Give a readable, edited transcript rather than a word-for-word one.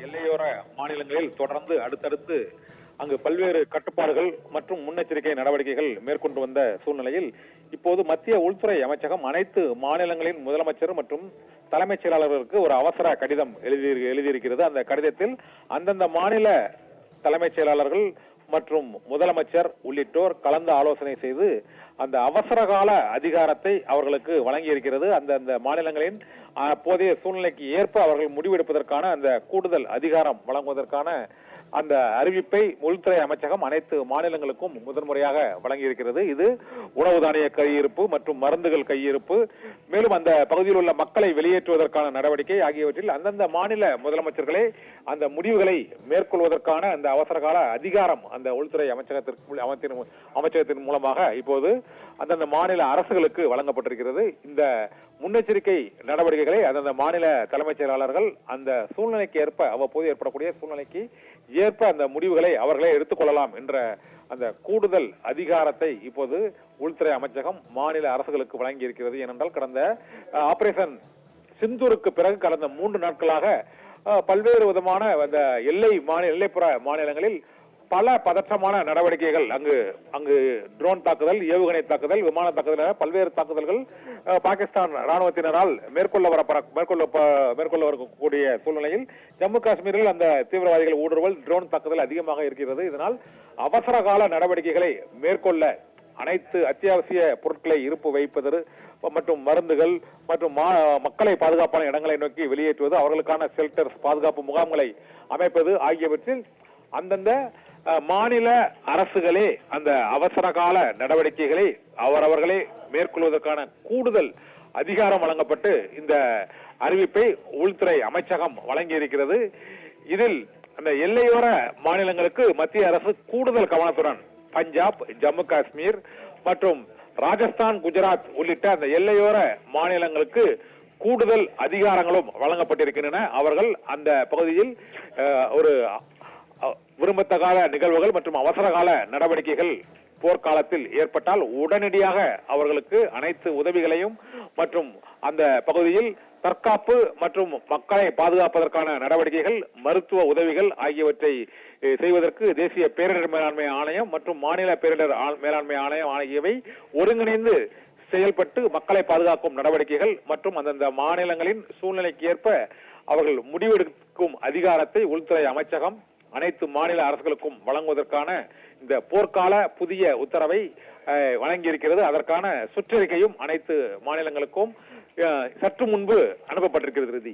எல்லையோர மாநிலங்களில் தொடர்ந்து அடுத்தடுத்து அங்கு பல்வேறு கட்டுப்பாடுகள் மற்றும் முன்னெச்சரிக்கை நடவடிக்கைகள் மேற்கொண்டு வந்த சூழ்நிலையில் இப்போது மத்திய உள்துறை அமைச்சகம் அனைத்து மாநிலங்களின் முதலமைச்சர் மற்றும் தலைமைச் செயலாளர்களுக்கு ஒரு அவசர கடிதம் எழுதியிருக்கிறது. அந்த கடிதத்தில் அந்தந்த மாநில தலைமைச் செயலாளர்கள் மற்றும் முதலமைச்சர் உள்ளிட்டோர் கலந்து ஆலோசனை செய்து அந்த அவசர கால அதிகாரத்தை அவர்களுக்கு வழங்கி இருக்கிறது. அந்த மாநிலங்களின் அப்போதைய சூழ்நிலைக்கு ஏற்ப அவர்கள் முடிவெடுப்பதற்கான அந்த கூடுதல் அதிகாரம் வழங்குவதற்கான அந்த அறிவிப்பை உள்துறை அமைச்சகம் அனைத்து மாநிலங்களுக்கும் முதன்முறையாக வழங்கியிருக்கிறது. இது உணவு தானிய கையிருப்பு மற்றும் மருந்துகள் கையிருப்பு, மேலும் அந்த பகுதியில் உள்ள மக்களை வெளியேற்றுவதற்கான நடவடிக்கை ஆகியவற்றில் அந்தந்த மாநில முதலமைச்சர்களே அந்த முடிவுகளை மேற்கொள்வதற்கான அந்த அவசர கால அதிகாரம் அந்த உள்துறை அமைச்சகத்தின் மூலமாக இப்போது அந்தந்த மாநில அரசுகளுக்கு வழங்கப்பட்டிருக்கிறது. இந்த முன்னெச்சரிக்கை நடவடிக்கைகளை அந்தந்த மாநில தலைமைச் செயலாளர்கள் அந்த சூழ்நிலைக்கு ஏற்ப அவ்வப்போது ஏற்படக்கூடிய சூழ்நிலைக்கு ஏற்ப அந்த முடிவுகளை அவர்களே எடுத்துக்கொள்ளலாம் என்ற அந்த கூடுதல் அதிகாரத்தை இப்போது உள்துறை அமைச்சகம் மாநில அரசுகளுக்கு வழங்கி இருக்கிறது. ஏனென்றால் கடந்த ஆபரேஷன் சிந்தூருக்கு பிறகு கடந்த 3 நாட்களாக பல்வேறு விதமான அந்த எல்லைப்புற மாநிலங்களில் பல பதற்றமான நடவடிக்கைகள் அங்கு ட்ரோன் தாக்குதல், ஏவுகணை தாக்குதல், விமான தாக்குதல், பல்வேறு தாக்குதல்கள் பாகிஸ்தான் ராணுவத்தினரால் மேற்கொள்ள வரக்கூடிய சூழ்நிலையில் ஜம்மு காஷ்மீரில் அந்த தீவிரவாதிகள் ஊடுருவல், ட்ரோன் தாக்குதல் அதிகமாக இருக்கிறது. இதனால் அவசர கால நடவடிக்கைகளை மேற்கொள்ள அனைத்து அத்தியாவசிய பொருட்களை இருப்பு வைப்பது மற்றும் மருந்துகள் மற்றும் மக்களை பாதுகாப்பான இடங்களை நோக்கி வெளியேற்றுவது, அவர்களுக்கான ஷெல்டர்ஸ் பாதுகாப்பு முகாம்களை அமைப்பது ஆகியவற்றில் அந்தந்த மாநில அரசுகளே அந்த அவசர கால நடவடிக்கைகளை அவரவர்களே மேற்கொள்வதற்கான கூடுதல் அதிகாரம் வழங்கப்பட்டு இந்த அறிவிப்பை உள்துறை அமைச்சகம் வழங்கி இருக்கிறது. இதில் அந்த எல்லையோர மாநிலங்களுக்கு மத்திய அரசு கூடுதல் கவனத்துடன் பஞ்சாப், ஜம்மு காஷ்மீர் மற்றும் ராஜஸ்தான், குஜராத் உள்ளிட்ட அந்த எல்லையோர மாநிலங்களுக்கு கூடுதல் அதிகாரங்களும் வழங்கப்பட்டிருக்கின்றன. அவர்கள் அந்த பகுதியில் ஒரு விரும்பத்தகாத நிகழ்வுகள் மற்றும் அவசர கால நடவடிக்கைகள் போர்க்காலத்தில் ஏற்பட்டால் உடனடியாக அவர்களுக்கு அனைத்து உதவிகளையும் மற்றும் அந்த பகுதியில் தற்காப்பு மற்றும் மக்களை பாதுகாப்பதற்கான நடவடிக்கைகள், மருத்துவ உதவிகள் ஆகியவற்றை செய்வதற்கு தேசிய பேரிடர் மேலாண்மை ஆணையம் மற்றும் மாநில பேரிடர் மேலாண்மை ஆணையம் ஆகியவை ஒருங்கிணைந்து செயல்பட்டு மக்களை பாதுகாக்கும் நடவடிக்கைகள் மற்றும் அந்தந்த மாநிலங்களின் சூழ்நிலைக்கு ஏற்ப அவர்கள் முடிவெடுக்கும் அதிகாரத்தை உள்துறை அமைச்சகம் அனைத்து மாநில அரசுகளுக்கும் வழங்குவதற்கான இந்த போர்க்கால புதிய உத்தரவை வழங்கியிருக்கிறது. அதற்கான சுற்றறிக்கையும் அனைத்து மாநிலங்களுக்கும் சற்று முன்பு அனுப்பப்பட்டிருக்கிறது.